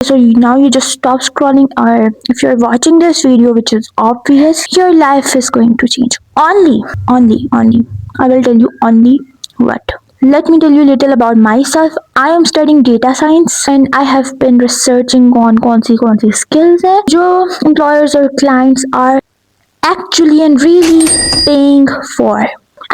So now you just stop scrolling, or if you're watching this video, which is obvious, your life is going to change. Only. I will tell you only what. Let me tell you a little about myself. I am studying data science and I have been researching on कौन सी skills है जो employers or clients are actually and really paying for.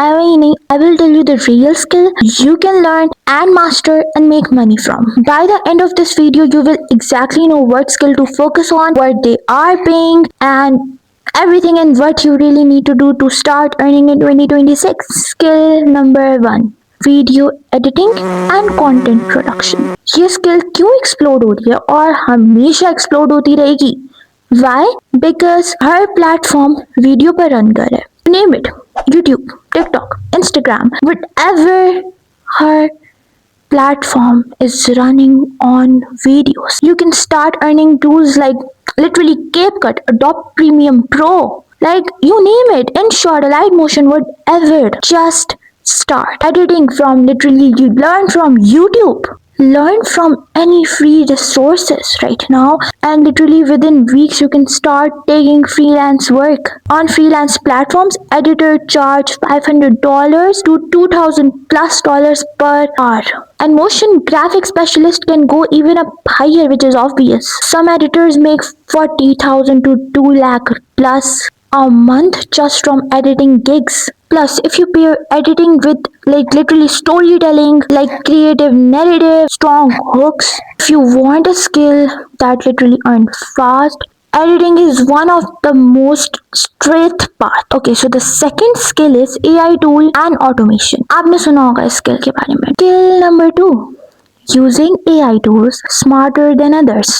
I will tell you the real skill you can learn and master and make money from. By the end of this video, you will exactly know what skill to focus on, what they are paying, and everything, and what you really need to do to start earning in 2026. Skill number 1, video editing and content production. ये skill क्यों explode हो रही है और हमेशा explode होती रहेगी? Why? Because her platform video पर रन कर रहा है. Name it, YouTube, TikTok, Instagram, whatever her platform is running on videos. You can start earning tools like literally CapCut, Adobe Premiere Pro, like you name it, InShot, Light Motion, whatever. Just start editing from literally you learn from YouTube. Learn from any free resources right now, and literally within weeks you can start taking freelance work. On freelance platforms, editor charge $500 to $2,000+ per hour. And motion graphic specialist can go even up higher, which is obvious. Some editors make 40,000 to 2 lakh plus a month just from editing gigs. Plus, if you pair editing with like literally storytelling, like creative narrative, strong hooks, if you want a skill that literally earns fast, editing is one of the most straight path. Okay, so the second skill is AI tool and automation. आपने सुना होगा इस skill के बारे में. Skill number 2. Using AI tools smarter than others.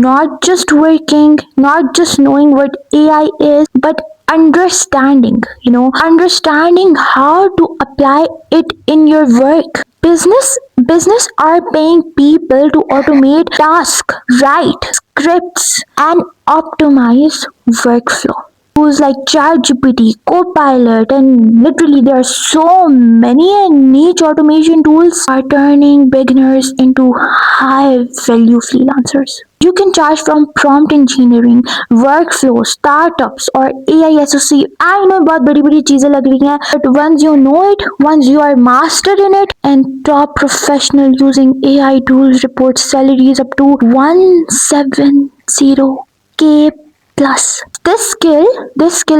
Not just working, not just knowing what AI is, but understanding how to apply it in your work. Business are paying people to automate tasks, write scripts, and optimize workflow. Tools like ChatGPT, Copilot, and literally there are so many and niche automation tools are turning beginners into high value freelancers. You can charge from prompt engineering, workflow, startups, or AI associate. I know बहुत बड़ी बड़ी चीजें लग रही हैं, but once you know it, once you are mastered in it, and top professional using AI tools report salaries up to 170K plus. This skill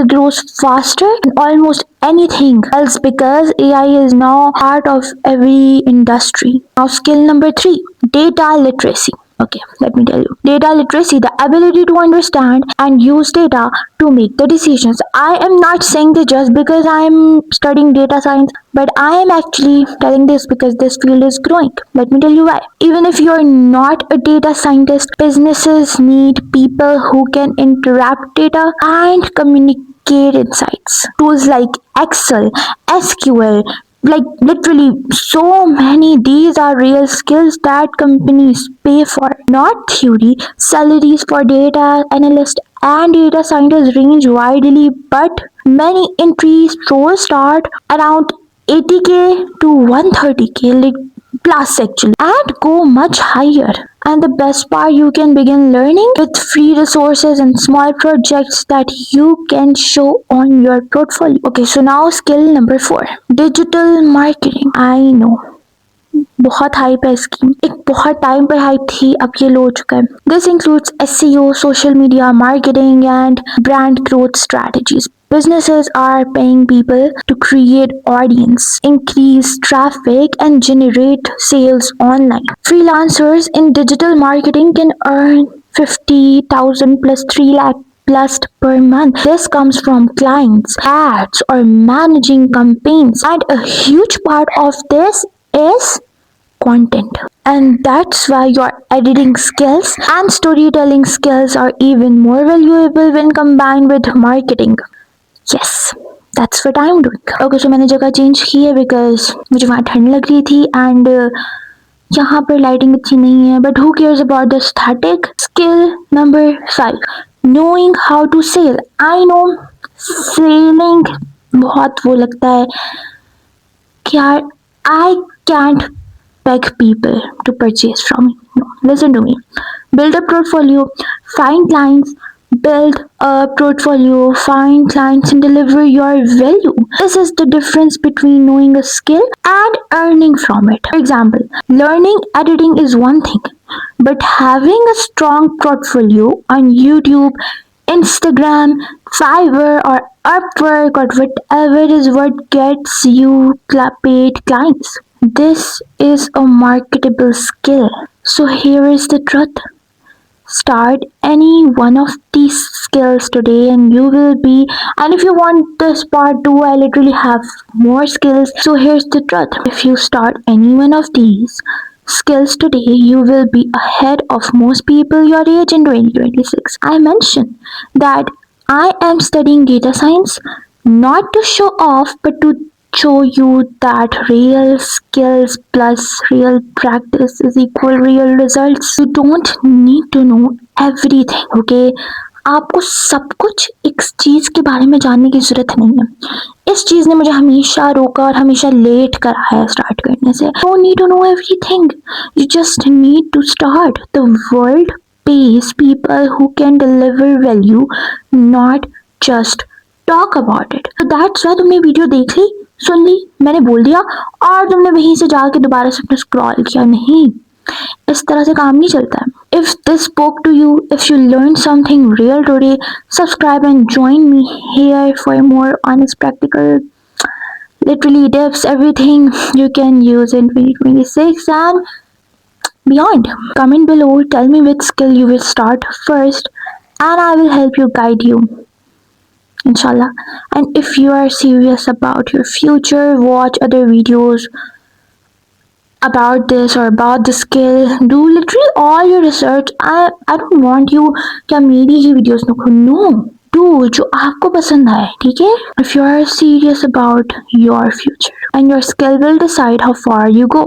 grows faster than almost anything else because AI is now part of every industry. Now skill number 3, data literacy. Okay, let me tell you. Data literacy, the ability to understand and use data to make the decisions. I am not saying this just because I am studying data science, but I am actually telling this because this field is growing. Let me tell you why. Even if you're not a data scientist, businesses need people who can interpret data and communicate insights. Tools like Excel, SQL, like literally so many, these are real skills that companies pay for, not theory. Salaries for data analysts and data scientists range widely, but many entries roles start around 80K to 130K, like plus actually, and go much higher. And the best part, you can begin learning with free resources and small projects that you can show on your portfolio. Okay, so now skill number 4, digital marketing. I know बहुत hype है इसकी, एक बहुत time पर hype थी, अब ये लो हो चुका है. This includes SEO, social media marketing, and brand growth strategies. Businesses are paying people to create audience, increase traffic, and generate sales online. Freelancers in digital marketing can earn 50,000 plus 3 lakh plus per month. This comes from clients, ads, or managing campaigns. And a huge part of this is content. And that's why your editing skills and storytelling skills are even more valuable when combined with marketing. Yes, that's what I'm doing. Okay, so मैंने जगह change की है because मुझे वहाँ ठंड लग रही थी एंड यहाँ पर लाइटिंग अच्छी नहीं है, but who cares about the static. Skill number 5, knowing how to sell. I know selling बहुत वो लगता है कि यार I can't beg people to purchase from me. No, listen to me. build a portfolio, find clients, build a portfolio, find clients, and deliver your value. This is the difference between knowing a skill and earning from it. For example, learning editing is one thing, but having a strong portfolio on YouTube, Instagram, Fiverr, or Upwork, or whatever is what gets you paid clients. This is a marketable skill. So here is the truth. Start any one of these skills today and you will be, and if you want this part 2, I literally have more skills. So here's the truth. If you start any one of these skills today, you will be ahead of most people your age in 2026. I mentioned that I am studying data science not to show off but to show you that real skills plus real practice is equal real results. You don't need to know everything, okay? आपको सब कुछ एक चीज के बारे में जानने की जरूरत नहीं है. इस चीज ने मुझे हमेशा रोका और हमेशा लेट करा है स्टार्ट करने से. Don't need to know everything, you just need to start. The world pays people who can deliver value, not just talk about it. So that's why तुमने वीडियो देख ली, सुन ली, मैंने बोल दिया और तुमने वहीं से जाके दोबारा से अपना स्क्रॉल किया. नहीं, इस तरह से काम नहीं चलता है. If this spoke to you, if you learned something real today, subscribe and join me here for more honest, practical, literally tips, everything you can use in 2026 and beyond. Comment below, tell me which skill you will start first, and I will help you guide you. Inshallah. And if you are serious about your future, watch other videos about this or about the skill. Do literally all your research. I don't want you क्या मेरी ही videos देखो. No. Do जो आपको पसंद आए, ठीक है? If you are serious about your future, and your skill will decide how far you go.